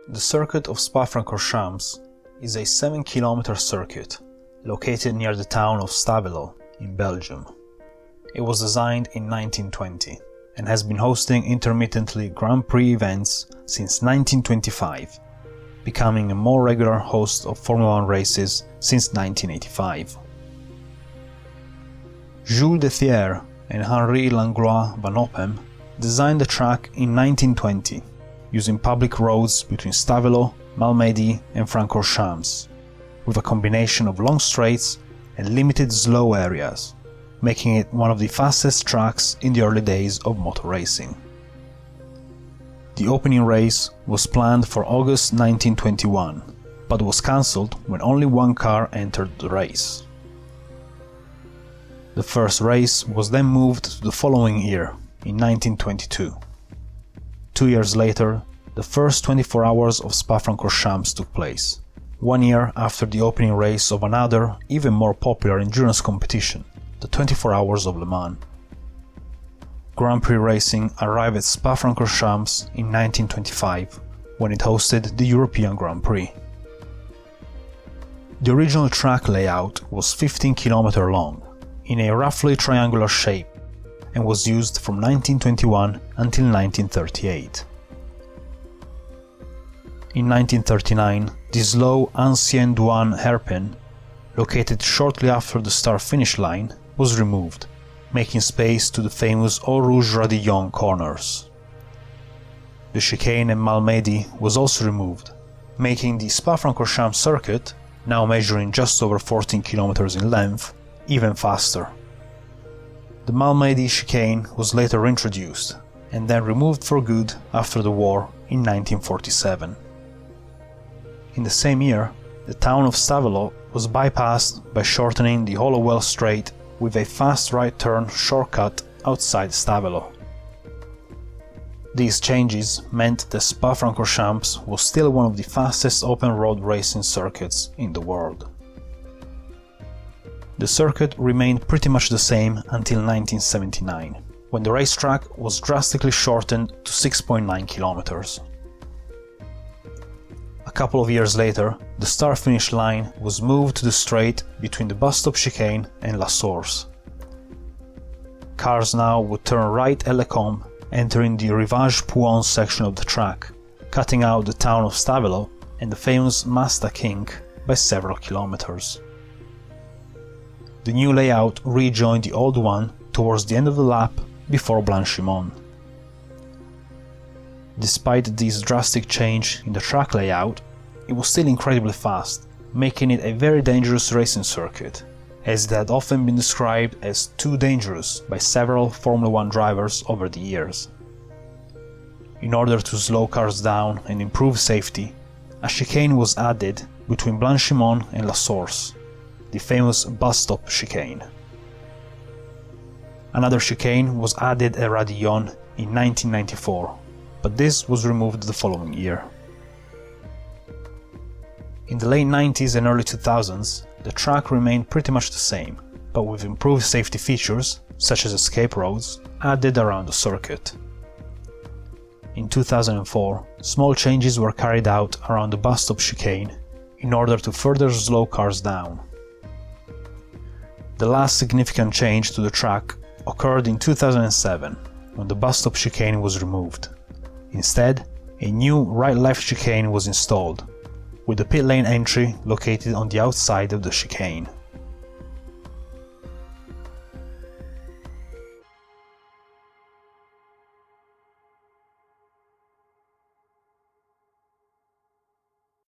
The circuit of Spa-Francorchamps is a 7-kilometer circuit located near the town of Stavelot in Belgium. It was designed in 1920 and has been hosting intermittently Grand Prix events since 1925, becoming a more regular host of Formula 1 races since 1985. Jules Dethier and Henri Langlois Van Oppem designed the track in 1920, using public roads between Stavelot, Malmedy and Francorchamps, with a combination of long straights and limited slow areas, making it one of the fastest tracks in the early days of motor racing. The opening race was planned for August 1921, but was cancelled when only one car entered the race. The first race was then moved to the following year, in 1922. 2 years later, the first 24 hours of Spa-Francorchamps took place, 1 year after the opening race of another, even more popular endurance competition, the 24 Hours of Le Mans. Grand Prix racing arrived at Spa-Francorchamps in 1925, when it hosted the European Grand Prix. The original track layout was 15 km long, in a roughly triangular shape, and was used from 1921 until 1938. In 1939, the slow Ancien Douane hairpin, located shortly after the start-finish line, was removed, making space to the famous Eau Rouge-Blanchimont corners. The chicane in Malmedy was also removed, making the Spa-Francorchamps Circuit, now measuring just over 14 km in length, even faster. The Malmedy chicane was later introduced, and then removed for good after the war in 1947. In the same year, the town of Stavelot was bypassed by shortening the Hollowell Strait with a fast right-turn shortcut outside Stavelot. These changes meant that Spa-Francorchamps was still one of the fastest open-road racing circuits in the world. The circuit remained pretty much the same until 1979, when the racetrack was drastically shortened to 6.9 km. A couple of years later, the start-finish line was moved to the straight between the bus stop chicane and La Source. Cars now would turn right at Lecombe, entering the Rivage-Pouhon section of the track, cutting out the town of Stavelot and the famous Masta Kink by several kilometers. The new layout rejoined the old one towards the end of the lap before Blanchimont. Despite this drastic change in the track layout, it was still incredibly fast, making it a very dangerous racing circuit, as it had often been described as too dangerous by several Formula 1 drivers over the years. In order to slow cars down and improve safety, a chicane was added between Blanchimont and La Source, the famous bus stop chicane. Another chicane was added at Radillon in 1994, but this was removed the following year. In the late 90s and early 2000s, the track remained pretty much the same, but with improved safety features, such as escape roads, added around the circuit. In 2004, small changes were carried out around the bus stop chicane in order to further slow cars down. The last significant change to the track occurred in 2007, when the bus stop chicane was removed. Instead, a new right-left chicane was installed, with the pit lane entry located on the outside of the chicane.